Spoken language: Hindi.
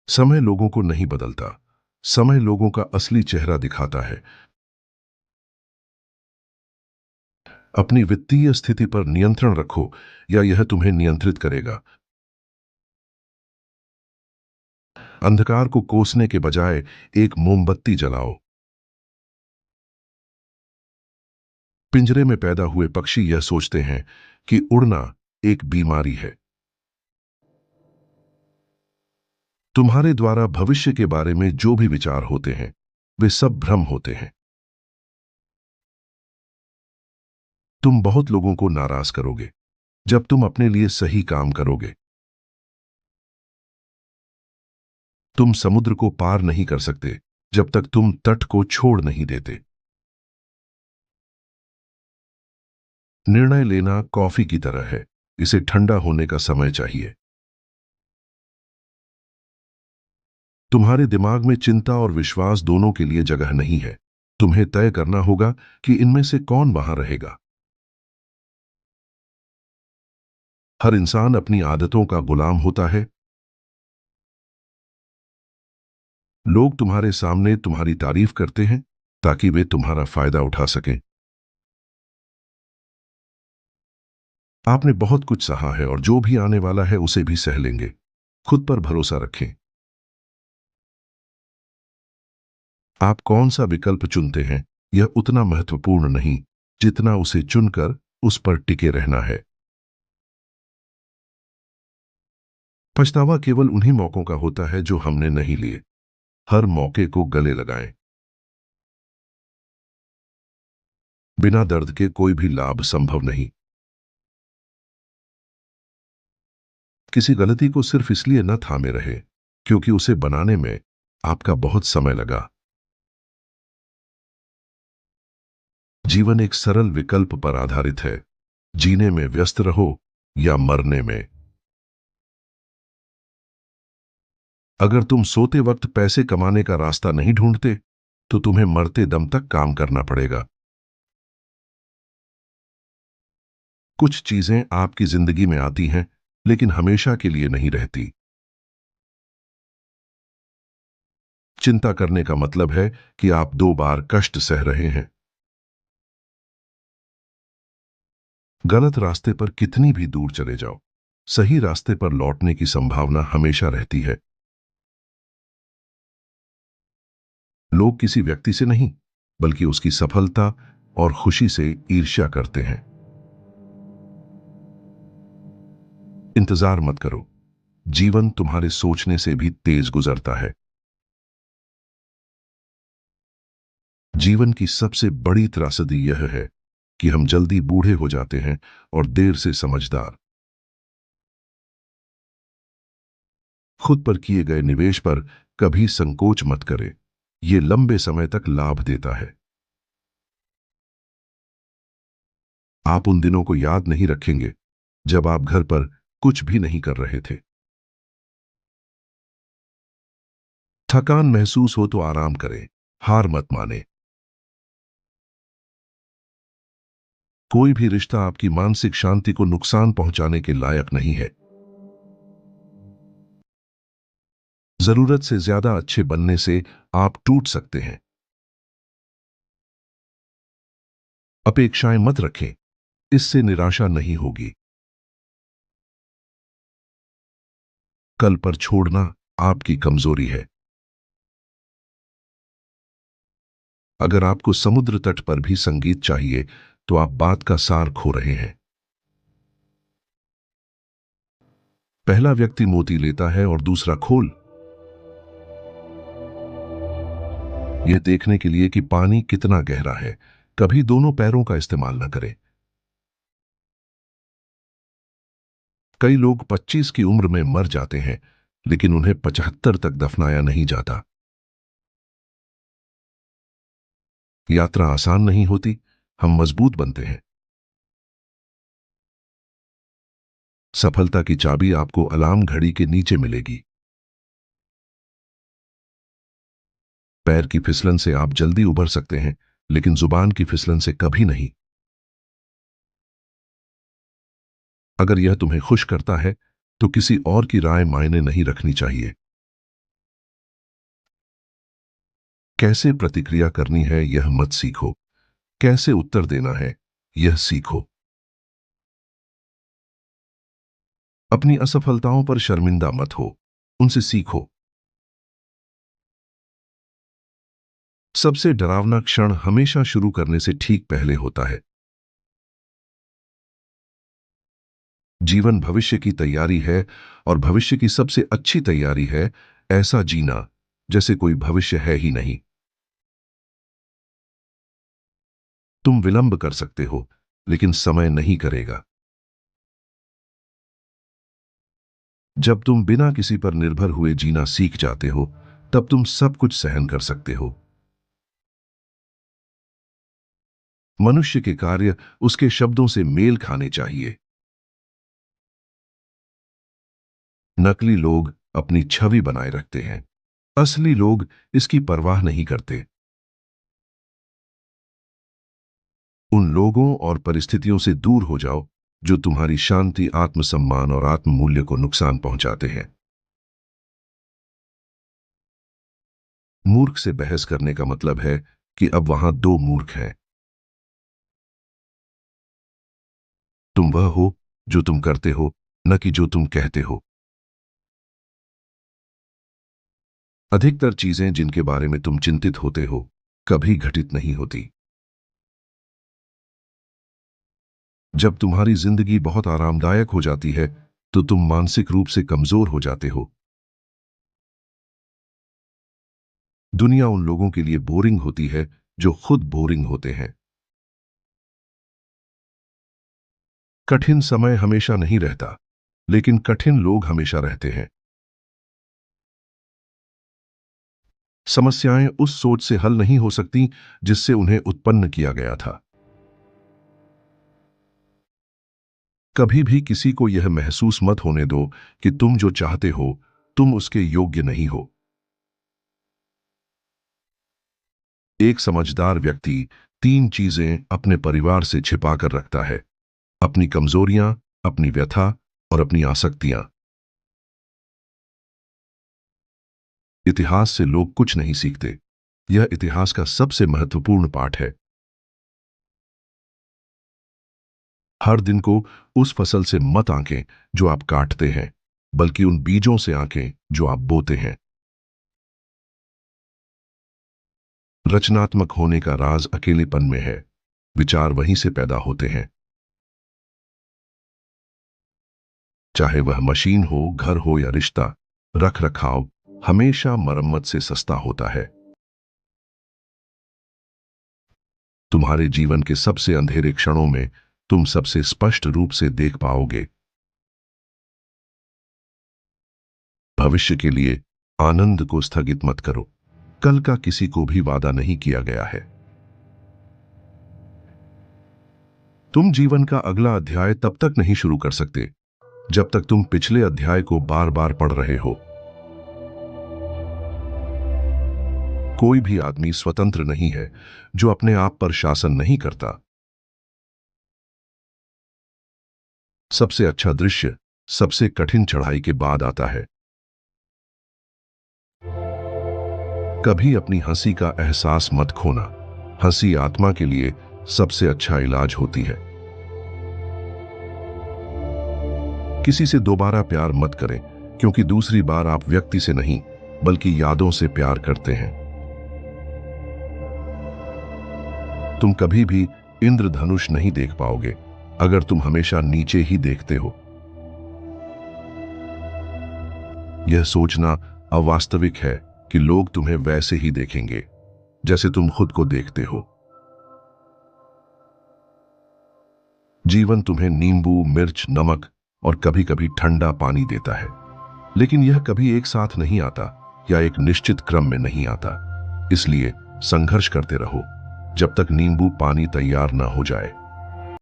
समय लोगों को नहीं बदलता। समय लोगों का असली चेहरा दिखाता है। अपनी वित्तीय स्थिति पर नियंत्रण रखो, या यह तुम्हें नियंत्रित करेगा। अंधकार को कोसने के बजाय एक मोमबत्ती जलाओ। पिंजरे में पैदा हुए पक्षी यह सोचते हैं कि उड़ना एक बीमारी है। तुम्हारे द्वारा भविष्य के बारे में जो भी विचार होते हैं, वे सब भ्रम होते हैं। तुम बहुत लोगों को नाराज करोगे जब तुम अपने लिए सही काम करोगे। तुम समुद्र को पार नहीं कर सकते जब तक तुम तट को छोड़ नहीं देते। निर्णय लेना कॉफी की तरह है, इसे ठंडा होने का समय चाहिए। तुम्हारे दिमाग में चिंता और विश्वास दोनों के लिए जगह नहीं है। तुम्हें तय करना होगा कि इनमें से कौन वहां रहेगा। हर इंसान अपनी आदतों का गुलाम होता है। लोग तुम्हारे सामने तुम्हारी तारीफ करते हैं ताकि वे तुम्हारा फायदा उठा सकें। आपने बहुत कुछ सहा है और जो भी आने वाला है उसे भी सह लेंगे। खुद पर भरोसा रखें। आप कौन सा विकल्प चुनते हैं, यह उतना महत्वपूर्ण नहीं जितना उसे चुनकर उस पर टिके रहना है। पछतावा केवल उन्हीं मौकों का होता है जो हमने नहीं लिए। हर मौके को गले लगाएं। बिना दर्द के कोई भी लाभ संभव नहीं। किसी गलती को सिर्फ इसलिए न थामे रहे क्योंकि उसे बनाने में आपका बहुत समय लगा। जीवन एक सरल विकल्प पर आधारित है। जीने में व्यस्त रहो या मरने में। अगर तुम सोते वक्त पैसे कमाने का रास्ता नहीं ढूंढते तो तुम्हें मरते दम तक काम करना पड़ेगा। कुछ चीजें आपकी जिंदगी में आती हैं लेकिन हमेशा के लिए नहीं रहती। चिंता करने का मतलब है कि आप 2 बार कष्ट सह रहे हैं। गलत रास्ते पर कितनी भी दूर चले जाओ, सही रास्ते पर लौटने की संभावना हमेशा रहती है। लोग किसी व्यक्ति से नहीं, बल्कि उसकी सफलता और खुशी से ईर्ष्या करते हैं। इंतजार मत करो। जीवन तुम्हारे सोचने से भी तेज गुजरता है। जीवन की सबसे बड़ी त्रासदी यह है कि हम जल्दी बूढ़े हो जाते हैं और देर से समझदार। खुद पर किए गए निवेश पर कभी संकोच मत करें। यह लंबे समय तक लाभ देता है। आप उन दिनों को याद नहीं रखेंगे जब आप घर पर कुछ भी नहीं कर रहे थे। थकान महसूस हो तो आराम करें, हार मत माने। कोई भी रिश्ता आपकी मानसिक शांति को नुकसान पहुंचाने के लायक नहीं है। जरूरत से ज्यादा अच्छे बनने से आप टूट सकते हैं। अपेक्षाएं मत रखें, इससे निराशा नहीं होगी। कल पर छोड़ना आपकी कमजोरी है। अगर आपको समुद्र तट पर भी संगीत चाहिए तो आप बात का सार खो रहे हैं। पहला व्यक्ति मोती लेता है और दूसरा खोल, यह देखने के लिए कि पानी कितना गहरा है। कभी दोनों पैरों का इस्तेमाल न करें। कई लोग 25 की उम्र में मर जाते हैं लेकिन उन्हें 75 तक दफनाया नहीं जाता। यात्रा आसान नहीं होती, हम मजबूत बनते हैं। सफलता की चाबी आपको अलार्म घड़ी के नीचे मिलेगी। पैर की फिसलन से आप जल्दी उबर सकते हैं लेकिन जुबान की फिसलन से कभी नहीं। अगर यह तुम्हें खुश करता है तो किसी और की राय मायने नहीं रखनी चाहिए। कैसे प्रतिक्रिया करनी है यह मत सीखो, कैसे उत्तर देना है यह सीखो। अपनी असफलताओं पर शर्मिंदा मत हो, उनसे सीखो। सबसे डरावना क्षण हमेशा शुरू करने से ठीक पहले होता है। जीवन भविष्य की तैयारी है, और भविष्य की सबसे अच्छी तैयारी है ऐसा जीना जैसे कोई भविष्य है ही नहीं। तुम विलंब कर सकते हो, लेकिन समय नहीं करेगा। जब तुम बिना किसी पर निर्भर हुए जीना सीख जाते हो, तब तुम सब कुछ सहन कर सकते हो। मनुष्य के कार्य उसके शब्दों से मेल खाने चाहिए। नकली लोग अपनी छवि बनाए रखते हैं, असली लोग इसकी परवाह नहीं करते। उन लोगों और परिस्थितियों से दूर हो जाओ जो तुम्हारी शांति, आत्मसम्मान और आत्ममूल्य को नुकसान पहुंचाते हैं। मूर्ख से बहस करने का मतलब है कि अब वहां दो मूर्ख हैं। तुम वह हो जो तुम करते हो, न कि जो तुम कहते हो। अधिकतर चीजें जिनके बारे में तुम चिंतित होते हो कभी घटित नहीं होती। जब तुम्हारी जिंदगी बहुत आरामदायक हो जाती है तो तुम मानसिक रूप से कमजोर हो जाते हो। दुनिया उन लोगों के लिए बोरिंग होती है जो खुद बोरिंग होते हैं। कठिन समय हमेशा नहीं रहता, लेकिन कठिन लोग हमेशा रहते हैं। समस्याएं उस सोच से हल नहीं हो सकती जिससे उन्हें उत्पन्न किया गया था। कभी भी किसी को यह महसूस मत होने दो कि तुम जो चाहते हो तुम उसके योग्य नहीं हो। एक समझदार व्यक्ति तीन चीजें अपने परिवार से छिपा कर रखता है: अपनी कमजोरियां, अपनी व्यथा और अपनी आसक्तियां। इतिहास से लोग कुछ नहीं सीखते। यह इतिहास का सबसे महत्वपूर्ण पाठ है। हर दिन को उस फसल से मत आंकें जो आप काटते हैं, बल्कि उन बीजों से आंकें जो आप बोते हैं। रचनात्मक होने का राज अकेलेपन में है। विचार वहीं से पैदा होते हैं। चाहे वह मशीन हो, घर हो या रिश्ता, रख रखाव हमेशा मरम्मत से सस्ता होता है। तुम्हारे जीवन के सबसे अंधेरे क्षणों में तुम सबसे स्पष्ट रूप से देख पाओगे। भविष्य के लिए आनंद को स्थगित मत करो। कल का किसी को भी वादा नहीं किया गया है। तुम जीवन का अगला अध्याय तब तक नहीं शुरू कर सकते जब तक तुम पिछले अध्याय को बार बार पढ़ रहे हो। कोई भी आदमी स्वतंत्र नहीं है जो अपने आप पर शासन नहीं करता। सबसे अच्छा दृश्य सबसे कठिन चढ़ाई के बाद आता है। कभी अपनी हंसी का एहसास मत खोना। हंसी आत्मा के लिए सबसे अच्छा इलाज होती है। किसी से दोबारा प्यार मत करें, क्योंकि दूसरी बार आप व्यक्ति से नहीं बल्कि यादों से प्यार करते हैं। तुम कभी भी इंद्रधनुष नहीं देख पाओगे अगर तुम हमेशा नीचे ही देखते हो। यह सोचना अवास्तविक है कि लोग तुम्हें वैसे ही देखेंगे जैसे तुम खुद को देखते हो। जीवन तुम्हें नींबू, मिर्च, नमक और कभी कभी ठंडा पानी देता है, लेकिन यह कभी एक साथ नहीं आता या एक निश्चित क्रम में नहीं आता। इसलिए संघर्ष करते रहो जब तक नींबू पानी तैयार ना हो जाए।